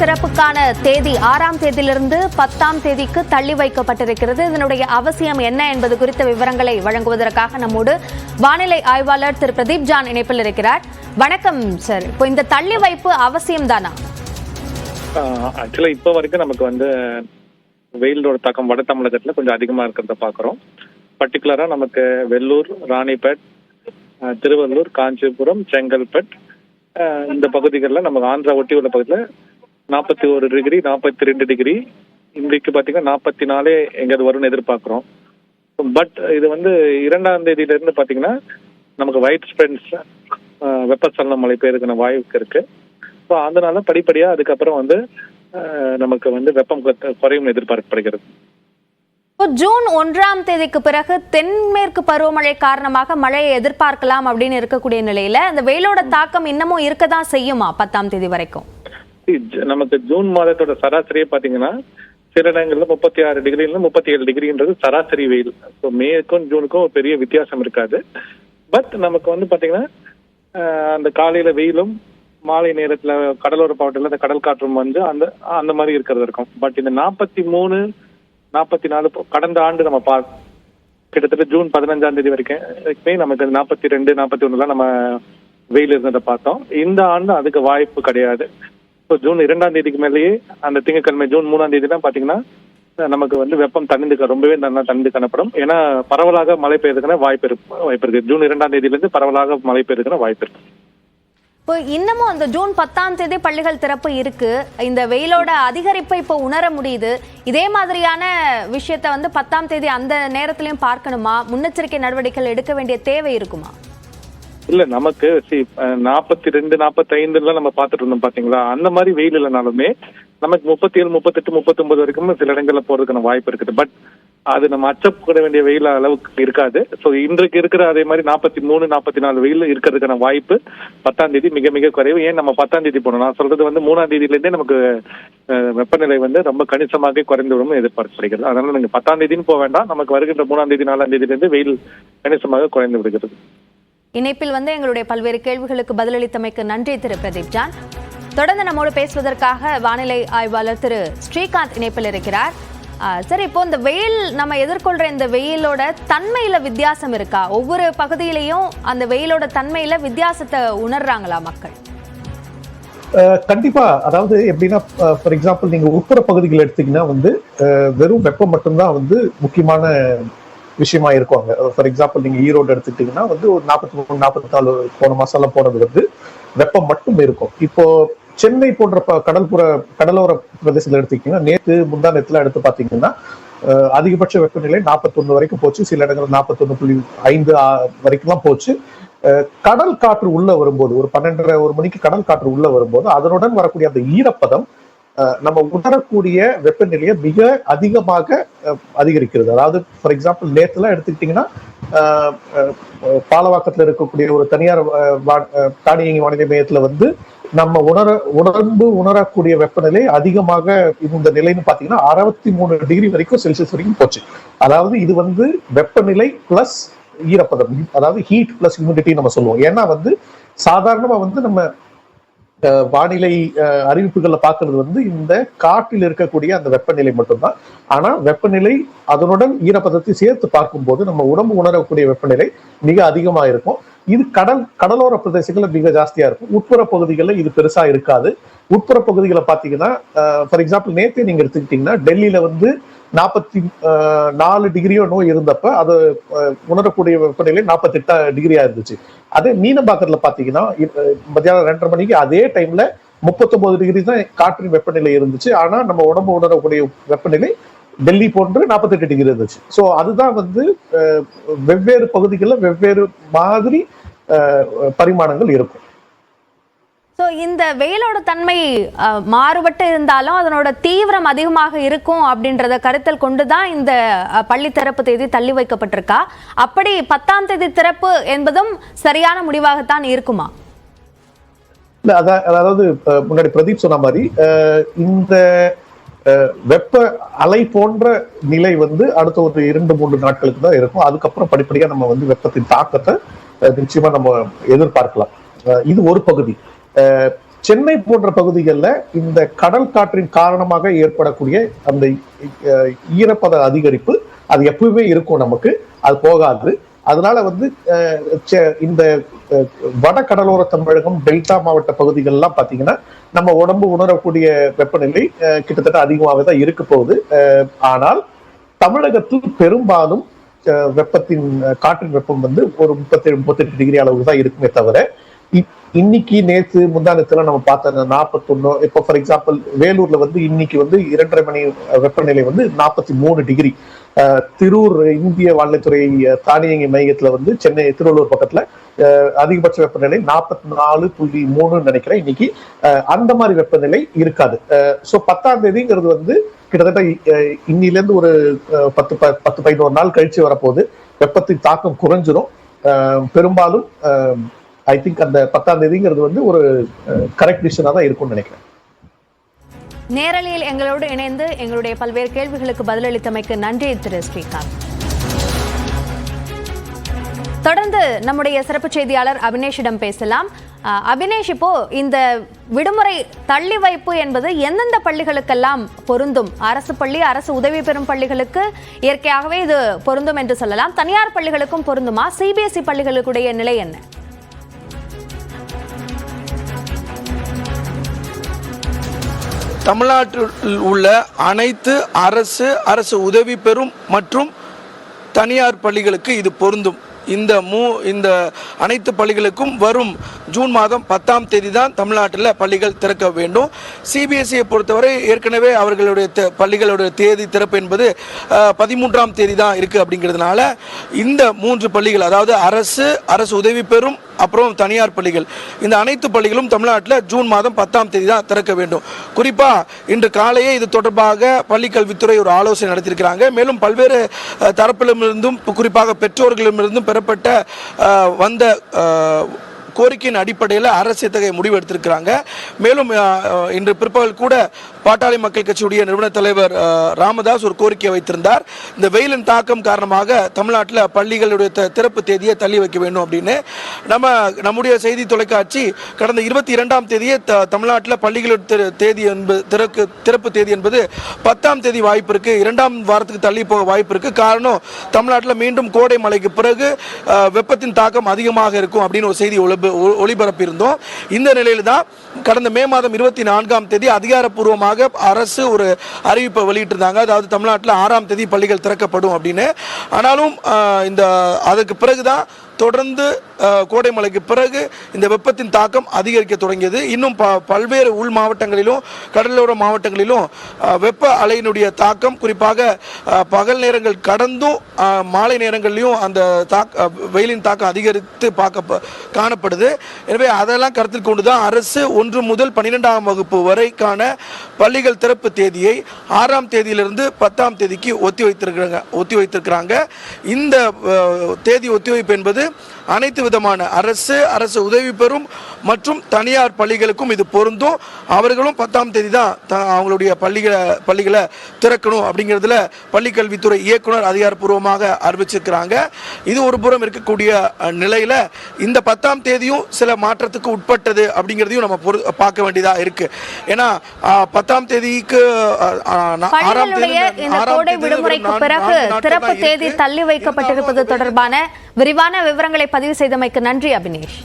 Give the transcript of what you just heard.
திறப்புக்கான தேதி 6ஆம் தேதியிலிருந்து 10ஆம் தேதிக்கு தள்ளி வைக்கப்பட்டிருக்கிறது. இதனுடைய அவசியம் என்ன என்பது குறித்த விவரங்களை வழங்குவதற்காக நம்மோடு வானிலை ஆய்வாளர் திரு பிரதீப் ஜான் இணைப்பில் இருக்கிறார். வணக்கம் சார். இப்போ இந்த தள்ளி வைப்பு அவசியம் தானா? ஆக்சுவலா இப்போ வரைக்கும் நமக்கு வெயிலோட தாக்கம் வட தமிழகத்துல கொஞ்சம் அதிகமா இருக்கிறத பாக்குறோம். பர்டிகுலரா நமக்கு வெள்ளூர், ராணிப்பேட், திருவள்ளூர், காஞ்சிபுரம், செங்கல்பட் இந்த பகுதிகளில் நமக்கு ஆந்திரா ஒட்டி உள்ள பகுதியில் 41 டிகிரி 42 டிகிரி இன்றைக்கு பார்த்தீங்கன்னா 44 எங்கேயாவது வரும்னு எதிர்பார்க்குறோம். பட் இது 2ஆம் தேதியிலேருந்து பார்த்தீங்கன்னா நமக்கு வைட் ஸ்ப்ரெட்ஸ் வெப்பசலன மழை பெய்யறதுக்கான வாய்ப்பு இருக்கு. ஸோ அதனால படிப்படியாக அதுக்கப்புறம் நமக்கு வெப்பம் குறையும் எதிர்பார்க்கப்படுகிறது. ஜூன் 1ஆம் தேதிக்கு பிறகு தென்மேற்கு பருவமழை காரணமாக மழையை எதிர்பார்க்கலாம் அப்படின்னு இருக்கக்கூடிய நிலையில அந்த வெயிலோட தாக்கம் இன்னமும் இருக்கதான் செய்யுமா 10ஆம் தேதி வரைக்கும்? நமக்கு ஜூன் மாதத்தோட சராசரியே பாத்தீங்கன்னா சில இடங்கள்ல 36 டிகிரில 37 டிகிரின்றது சராசரி வெயில். ஸோ மேக்கும் ஜூனுக்கும் ஒரு பெரிய வித்தியாசம் இருக்காது. பட் நமக்கு பாத்தீங்கன்னா அந்த காலையில வெயிலும் மாலை நேரத்துல கடலோர மாவட்டத்தில் அந்த கடல் காற்றும் அந்த மாதிரி இருக்கிறது இருக்கும். பட் இந்த 43, 44 கடந்த ஆண்டு நம்ம கிட்டத்தட்ட ஜூன் 15ஆம் தேதி வரைக்குமே நமக்கு 42, 41 நம்ம வெயில் இருந்ததை பார்த்தோம். இந்த ஆண்டு அதுக்கு வாய்ப்பு கிடையாது. இப்போ ஜூன் 2ஆம் தேதிக்கு மேலேயே அந்த திங்கட்கிழமை ஜூன் 3ஆம் தேதி தான் பாத்தீங்கன்னா நமக்கு வெப்பம் ரொம்பவே நல்லா தணிந்து காணப்படும். ஏன்னா பரவலாக மழை பெய்யறதுக்கான வாய்ப்பு இருக்கு. ஜூன் 2ஆம் தேதியிலிருந்து பரவலாக மழை பெய்யறதுக்கான வாய்ப்பு இருக்கு. இப்போ இன்னமும் அந்த ஜூன் 10ஆம் தேதி பள்ளிகள் திறப்பு இருக்கு. இந்த வெயிலோட அதிகரிப்பை இப்போ உணர முடியுது. இதே மாதிரியான விஷயத்த 10ஆம் தேதி அந்த நேரத்திலையும் பார்க்கணுமா? முன்னெச்சரிக்கை நடவடிக்கைகள் எடுக்க வேண்டிய தேவை இருக்குமா? இல்ல, நமக்கு 42, 45 நம்ம பார்த்துட்டு இருந்தோம் பாத்தீங்களா? அந்த மாதிரி வெயில் இல்லைனாலுமே நமக்கு 37, 38, 39 வரைக்கும் சில இடங்கள்ல போறதுக்கான வாய்ப்பு இருக்குது. பட் அது நம்ம அச்சப்பட வேண்டிய வெயில் அளவுக்கு இருக்காது. ஸோ இன்றைக்கு இருக்கிற அதே மாதிரி 43, 44 வெயில் இருக்கிறதுக்கான வாய்ப்பு 10ஆம் தேதி மிக மிக குறைவு. ஏன் நம்ம 10ஆம் தேதி போனோம்? நான் சொல்றது 3ஆம் தேதியிலேருந்தே நமக்கு வெப்பநிலை ரொம்ப கணிசமாக குறைந்து விடும் எதிர்பார்க்கப்படுகிறது. அதனால நீங்க 10ஆம் தேதின்னு போக வேண்டாம். நமக்கு வருகின்ற 3ஆம் தேதி 4ஆம் தேதியிலிருந்து வெயில் கணிசமாக குறைந்து விடுகிறது. இணைப்பில் எங்களுடைய பல்வேறு கேள்விகளுக்கு பதிலளித்தமைக்கு நன்றி திரு பிரதீப் ஜான். தொடர்ந்து நம்மோடு பேசுவதற்காக வானிலை ஆய்வாளர் திரு ஸ்ரீகாந்த் இணைப்பில் இருக்கிறார். சரி, இப்போ இந்த வெயில் நம்ம எதிர்கொள்ற இந்த வெயிலோட தன்மையில வித்தியாசம் இருக்கா? ஒவ்வொரு பகுதியிலையும் அந்த வெயிலோட தன்மையில வித்தியாசத்தை உணர்றாங்களா மக்கள்? கண்டிப்பா. அதாவது எப்படின்னா, ஃபார் எக்ஸாம்பிள் நீங்க உட்புற பகுதிகள் எடுத்தீங்கன்னா வெறும் வெப்பம் மட்டும்தான் முக்கியமான விஷயமா இருக்கும். ஃபார் எக்ஸாம்பிள் நீங்க ஈரோடு எடுத்துக்கிட்டீங்கன்னா ஒரு 43, 44 போன மாசம் போனது வெப்பம் மட்டும் இருக்கும். இப்போ சென்னை போன்ற கடலோர பிரதேசங்கள் எடுத்துக்கிட்டீங்கன்னா நேற்று முந்தா நேரத்துல எடுத்து பாத்தீங்கன்னா அதிகபட்ச வெப்பநிலை 41 வரைக்கும் போச்சு. சில இடங்கள் 41.5 வரைக்கும் போச்சு. கடல் காற்று உள்ள வரும்போது ஒரு 12:30, 1 மணிக்கு கடல் காற்று உள்ள வரும்போது அதனுடன் வரக்கூடிய அந்த ஈரப்பதம் நம்ம உணரக்கூடிய வெப்பநிலையை மிக அதிகமாக அதிகரிக்கிறது. அதாவது ஃபார் எக்ஸாம்பிள் நேற்றுலாம் எடுத்துக்கிட்டீங்கன்னா பாலவாக்கத்துல இருக்கக்கூடிய ஒரு தனியார் தானியங்கி வானிலை மையத்துல நம்ம உணரக்கூடிய வெப்பநிலை அதிகமாக இந்த நிலைன்னு பாத்தீங்கன்னா 63 டிகிரி வரைக்கும் செல்சியஸ் வரைக்கும் போச்சு. அதாவது இது வெப்பநிலை பிளஸ் ஈரப்பதம், அதாவது ஹீட் பிளஸ் ஹியூமிடிட்டி நம்ம சொல்லுவோம். ஏன்னா சாதாரணமா நம்ம வானிலை அறிவிப்புகள்ல பாக்குறது இந்த காற்றில் இருக்கக்கூடிய அந்த வெப்பநிலை மட்டும்தான். ஆனா வெப்பநிலை அதனுடன் ஈரப்பதத்தை சேர்த்து பார்க்கும்போது நம்ம உடம்பு உணரக்கூடிய வெப்பநிலை மிக அதிகமா இருக்கும். இது கடலோர பிரதேசங்கள்ல மிக ஜாஸ்தியா இருக்கும். உட்புற பகுதிகளில் இது பெருசா இருக்காது. உட்புற பகுதிகளை பாத்தீங்கன்னா ஃபார் எக்ஸாம்பிள் நேற்று நீங்க எடுத்துக்கிட்டீங்கன்னா டெல்லியில 44 டிகிரியோ இருந்தப்ப அது உணரக்கூடிய வெப்பநிலை 48 டிகிரியா இருந்துச்சு. அதே மீனம்பாக்கத்துல பாத்தீங்கன்னா மத்தியானம் 2:30 மணிக்கு அதே டைம்ல 39 டிகிரி தான் காற்றின் வெப்பநிலை இருந்துச்சு. ஆனா நம்ம உடம்பு உணரக்கூடிய வெப்பநிலை டெல்லி போன்று 48 டிகிரி இருந்துச்சு. ஸோ அதுதான் வெவ்வேறு பகுதிகளில் வெவ்வேறு மாதிரி பரிமாணங்கள் இருக்கும். ஸோ இந்த வெயிலோட தன்மை மாறுபட்டு இருந்தாலும் அதனோட தீவிரம் அதிகமாக இருக்கும் அப்படின்றத கருத்தில் கொண்டுதான் இந்த பள்ளி திறப்பு தேதி தள்ளி வைக்கப்பட்டிருக்கா? அப்படி 10ஆம் தேதி திறப்பு என்பதும் சரியான முடிவாகத்தான் இருக்குமா? இல்ல, அதாவது முன்னாடி பிரதீப் சொன்ன மாதிரி இந்த வெப்ப அலை போன்ற நிலை அடுத்த ஒரு 2-3 நாட்களுக்கு தான் இருக்கும். அதுக்கப்புறம் படிப்படியா நம்ம வெப்பத்தின் தாக்கத்தை நிச்சயமா நம்ம எதிர்பார்க்கலாம். இது ஒரு பகுதி. சென்னை போன்ற பகுதிகளில் இந்த கடல் காற்றின் காரணமாக ஏற்படக்கூடிய அந்த ஈரப்பத அதிகரிப்பு அது எப்பவுமே இருக்கும், நமக்கு அது போகாது. அதனால வந்து இந்த வட கடலோர தமிழகம், டெல்டா மாவட்ட பகுதிகள்லாம் பாத்தீங்கன்னா நம்ம உடம்பு உணரக்கூடிய வெப்பநிலை கிட்டத்தட்ட அதிகமாகவே தான் இருக்க போகுது. ஆனால் தமிழகத்தில் பெரும்பாலும் வெப்பத்தின் காற்றின் வெப்பம் வந்து ஒரு 37-38 டிகிரி அளவுக்கு தான் இருக்குமே தவிர, இன்னைக்கு நேற்று முந்தானத்துல நம்ம பார்த்த 41, இப்போ ஃபார் எக்ஸாம்பிள் வேலூர்ல வந்து இன்னைக்கு வந்து 2:30 மணி வெப்பநிலை வந்து 43 டிகிரி. திருவூர் இந்திய வானிலைத்துறை தானியங்கி மையத்துல வந்து சென்னை திருவள்ளூர் பக்கத்துல அதிகபட்ச வெப்பநிலை 44.3 நினைக்கிறேன் இன்னைக்கு. அந்த மாதிரி வெப்பநிலை இருக்காது. சோ 10ஆம் தேதிங்கிறது வந்து கிட்டத்தட்ட இன்னில இருந்து ஒரு 10-11 நாள் கழிச்சு வரப்போகுது. வெப்பத்தின் தாக்கம் குறைஞ்சிரும். பெரும்பாலும் ஐ திங்க் அந்த 10ஆம் தேதிங்கிறது வந்து ஒரு கரெக்ட் டிசிஷனா தான் இருக்கும்னு நினைக்கிறேன். நேரலையில் எங்களோடு இணைந்து எங்களுடைய பல்வேறு கேள்விகளுக்கு பதிலளித்தமைக்கு நன்றி திரு ஸ்ரீகாந்த். தொடர்ந்து நம்முடைய சிறப்பு செய்தியாளர் அபினேஷிடம் பேசலாம். அபினேஷ், இப்போ இந்த விடுமுறை தள்ளி வைப்பு என்பது எந்தெந்த பள்ளிகளுக்கெல்லாம் பொருந்தும்? அரசு பள்ளி, அரசு உதவி பெறும் பள்ளிகளுக்கு இயற்கையாகவே இது பொருந்தும் என்று சொல்லலாம். தனியார் பள்ளிகளுக்கும் பொருந்துமா? சிபிஎஸ்இ பள்ளிகளுடைய நிலை என்ன? தமிழ்நாட்டில் உள்ள அனைத்து அரசு உதவி பெறும் மற்றும் தனியார் பள்ளிகளுக்கு இது பொருந்தும். இந்த அனைத்து பள்ளிகளுக்கும் வரும் ஜூன் மாதம் 10ஆம் தேதி தான் தமிழ்நாட்டில் பள்ளிகள் திறக்க வேண்டும். சிபிஎஸ்இயை பொறுத்தவரை ஏற்கனவே அவர்களுடைய பள்ளிகளுடைய தேதி திறப்பு என்பது 13ஆம் தேதி தான் இருக்குது. அப்படிங்கிறதுனால இந்த 3 பள்ளிகள், அதாவது அரசு உதவி பெறும் அப்புறம் தனியார் பள்ளிகள், இந்த அனைத்து பள்ளிகளும் தமிழ்நாட்டில் ஜூன் மாதம் 10ஆம் தேதி தான் திறக்க வேண்டும். குறிப்பாக இன்று காலையே இது தொடர்பாக பள்ளிக்கல்வித்துறை ஒரு ஆலோசனை நடத்தியிருக்கிறாங்க. மேலும் பல்வேறு தரப்பிலுமிருந்தும் குறிப்பாக பெற்றோர்களிடமிருந்தும் பெறப்பட்ட வந்த கோரிக்கையின் அடிப்படையில் அரசு இத்தகைய முடிவு எடுத்திருக்கிறாங்க. மேலும் இன்று பிற்பகல் கூட பாட்டாளி மக்கள் கட்சியுடைய நிறுவன தலைவர் ராமதாஸ் ஒரு கோரிக்கையை வைத்திருந்தார். இந்த வெயிலின் தாக்கம் காரணமாக தமிழ்நாட்டில் பள்ளிகளுடைய திறப்பு தேதியை தள்ளி வைக்க வேண்டும் அப்படின்னு. நம்முடைய செய்தி தொலைக்காட்சி கடந்த 22ஆம் தேதியே தமிழ்நாட்டில் பள்ளிகளுடைய தேதி திறப்பு தேதி என்பது 10ஆம் தேதி வாய்ப்பு இருக்கு, 2ஆம் வாரத்துக்கு தள்ளி போக வாய்ப்பு இருக்கு. காரணம், தமிழ்நாட்டில் மீண்டும் கோடை மழைக்கு பிறகு வெப்பத்தின் தாக்கம் அதிகமாக இருக்கும் அப்படின்னு ஒரு செய்தி ஒளிபரப்பியிருந்தோம். இந்த நிலையில் தான் கடந்த மே மாதம் 24ஆம் தேதி அதிகாரப்பூர்வமாக அரசு ஒரு அறிவிப்பை வெளியிட்டிருந்தாங்க. அதாவது தமிழ்நாட்டில் 6ஆம் தேதி பள்ளிகள் திறக்கப்படும் அப்படின்னு. ஆனாலும் அதற்கு பிறகுதான் தொடர்ந்து கோடை மழைக்கு பிறகு இந்த வெப்பத்தின் தாக்கம் அதிகரிக்க தொடங்கியது. இன்னும் பல்வேறு உள் மாவட்டங்களிலும் கடலோர மாவட்டங்களிலும் வெப்ப அலையினுடைய தாக்கம் குறிப்பாக பகல் நேரங்கள் கடந்தும் மாலை நேரங்களிலும் அந்த வெயிலின் தாக்கம் அதிகரித்து காணப்படுது. எனவே அதெல்லாம் கருத்தில் கொண்டுதான் அரசு 1 முதல் 12ஆம் வகுப்பு வரைக்கான பள்ளிகள் திறப்பு தேதியை 6ஆம் தேதியிலிருந்து 10ஆம் தேதிக்கு ஒத்தி வைத்திருக்கிறாங்க. இந்த தேதி ஒத்திவைப்பு என்பது அனைத்து விதமான அரசு உதவி பெறும் மற்றும் தனியார் பள்ளிகளுக்கும் இது பொருந்தும். அவர்களும் 10ஆம் தேதி தான் அவங்களுடைய பள்ளிகளை திறக்கணும் அப்படிங்கிறதுல பள்ளிக்கல்வித்துறை இயக்குனர் அதிகாரப்பூர்வமாக அறிவிச்சிருக்கிறாங்க. இது ஒரு புறம் இருக்கக்கூடிய நிலையில இந்த 10ஆம் தேதியும் சில மாற்றத்துக்கு உட்பட்டது அப்படிங்கிறதையும் நம்ம பார்க்க வேண்டியதா இருக்கு. ஏன்னா 10ஆம் தேதிக்கு 6ஆம் தேதி விடுமுறைக்கு பிறகு திறப்பு தேதி தள்ளி வைக்கப்பட்டிருப்பது தொடர்பான விரிவான விவரங்களை பதிவு செய்தமைக்கு நன்றி அபினேஷ்.